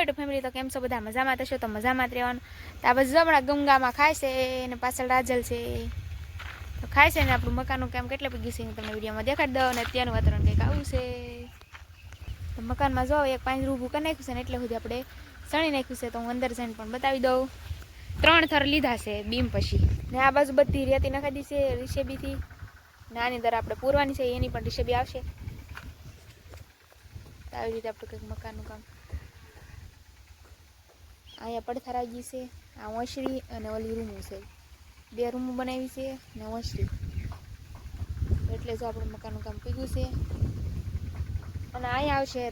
YouTube family તો કેમ છો બધા મજામાં થશો તો મજામાં જ રહેવાનું તો આ બધું હમણાં ગંગામાં ખાય છે અને પાછળ રાજલ છે તો ખાય છે ને આપણું મકાનનું કામ કેટલે પગ્યું છે તમને વિડીયોમાં દેખાડી દઉં અને અત્યારનું વાતાવરણ કંઈક આવું છે તો મકાનમાં જો એક પાંચ ઊભું કરી નાખ્યું છે ને એટલે સુધી આપણે સણી નાખ્યું છે તો હું અંદર જઈને પણ બતાવી દઉં 3 થર લીધા છે બીમ પછી ને આ બાજુ બધી રેતી નખાઈ દી છે રીસેબીથી ને આની અંદર આપણે પૂરવાની છે એની પણ રીસેબી આવશે આવી રીતે આપણે કંઈક મકાનનું કામ અહીંયા પડથાર આવી ગઈ છે આ ઓસરી અને ઓલી રૂમો છે 2 રૂમો બનાવી છે ને ઓસરી એટલે જો આપણું મકાનનું કામ પીગું છે અને અહીંયા આવશે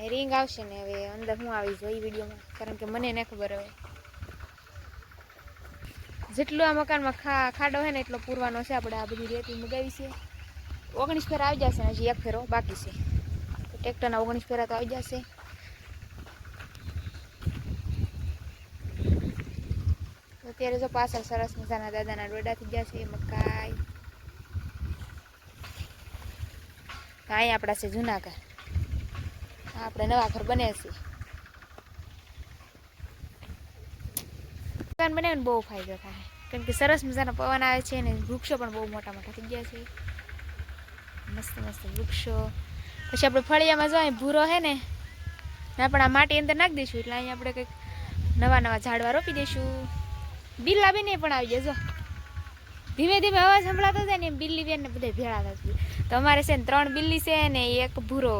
રિંગ આવશે ને હવે અંદર હું આવી જોઈ વિડીયોમાં કારણ કે મને ન ખબર હવે જેટલું આ મકાનમાં ખાડો હોય ને એટલો પૂરવાનો છે આપણે આ બધી રેતી મગાવી છે 19 ફેરા આવી જશે ને હજી 1 ફેરો બાકી છે તો ટ્રેક્ટરના 19 ફેરા તો આવી જશે અત્યારે જો પાછળ સરસ મજાના દાદાના ડોડા થઈ ગયા છે મકાઈ અહીં આપણા છે જૂના ઘર આપણે નવા ઘર બને છે મકાન બનાવીને બહુ ફાયદો થાય કેમ કે સરસ મજાનો પવન આવે છે અને વૃક્ષો પણ બહુ મોટા મોટા થઈ ગયા છે મસ્ત મસ્ત વૃક્ષો પછી આપણે ફળિયામાં જો અહીં ભૂરો છે ને આપણે આ માટી અંદર નાખી દઈશું એટલે અહીંયા આપણે કંઈક નવા ઝાડવા રોપી દઈશું બિલ્લા બેન પણ આવી જજો ધીમે ધીમે અવાજ સંભળાતો જાય ને એમ બિલ્લી બેન ને બધા ભેળા થશે તો અમારે છે ને 3 બિલ્લી છે ને 1 ભૂરો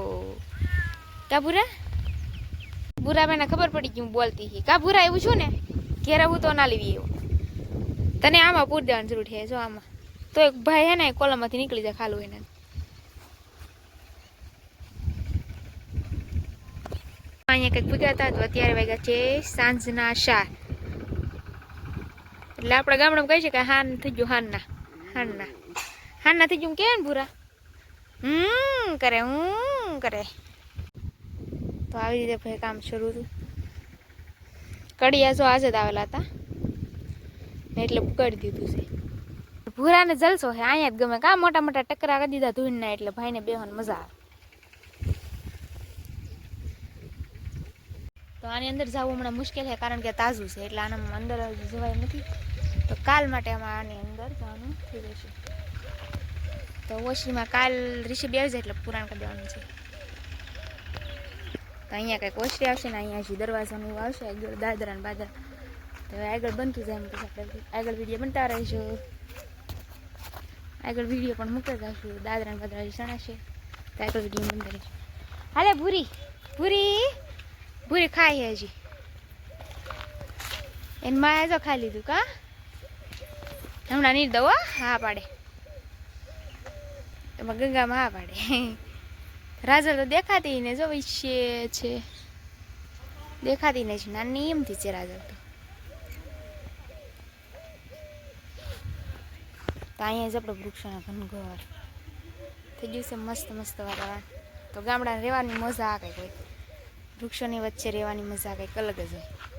કા ભૂરા બેને ખબર પડી કે હું બોલતી હતી કા ભૂરા એવું છું ને ઘેર હું તો ના લેવી એવું તને આમાં પૂર દેવાની જરૂર છે જો આમાં તો એક ભાઈ હે ને કોલમમાંથી નીકળી જાય ખાલું એને અહીંયા કંઈક ભૂગ્યા હતા તો અત્યારે વાગ્યા છે સાંજના 4 એટલે આપણા ગામડામાં કહે છે કે હાન થઈ ગયું હાનના થઈ ગયું કેમ ભૂરા કરે તો આવી રીતે ભાઈ કામ શરૂ હતું કડિયા જો આજે જ આવેલા હતા એટલે કરી દીધું છે ભૂરાને જલસો છે અહીંયા જ ગમે કા મોટા મોટા ટકરા કરી દીધા ધૂળના એટલે ભાઈને બેહવાની મજા આવે તો આની અંદર જવું હમણાં મુશ્કેલ છે કારણ કે તાજું છે એટલે આના અંદર જવાય નથી તો કાલ માટે આમાં આની અંદર જવાનું થઈ જશે તો ઓશરીમાં કાલ રીસીબી આવી જાય એટલે પુરાણ કરી દેવાનું છે તો અહીંયા કંઈક ઓશરી આવશે ને અહીંયા હજી દરવાજાનું એવું આવશે આગળ દાદરા ને બાદરા તો આગળ બનતું જાય એમ પછી આપણે આગળ વિડીયો બનતા રહીશું આગળ વિડીયો પણ મૂકતા જઈશું દાદરા ને બાદરા સણાશે તો આગળ વિડીયો બનતા રહીશું હાલે ભૂરી ખાય હજી એને માએ જો ખાઈ લીધું કા હમણાં નહીં દઉં હા પાડે એમાં ગંગામાં હા પાડે રાજલ તો દેખાતી ને જો છે દેખાતી ને છે નાની એમથી છે રાજલ તો અહીંયા જ આપણે વૃક્ષોના ઘનઘર થઈ ગયું છે મસ્ત મસ્ત વાતાવરણ તો ગામડાને રહેવાની મજા કંઈક હોય વૃક્ષોની વચ્ચે રહેવાની મજા કંઈક અલગ જ હોય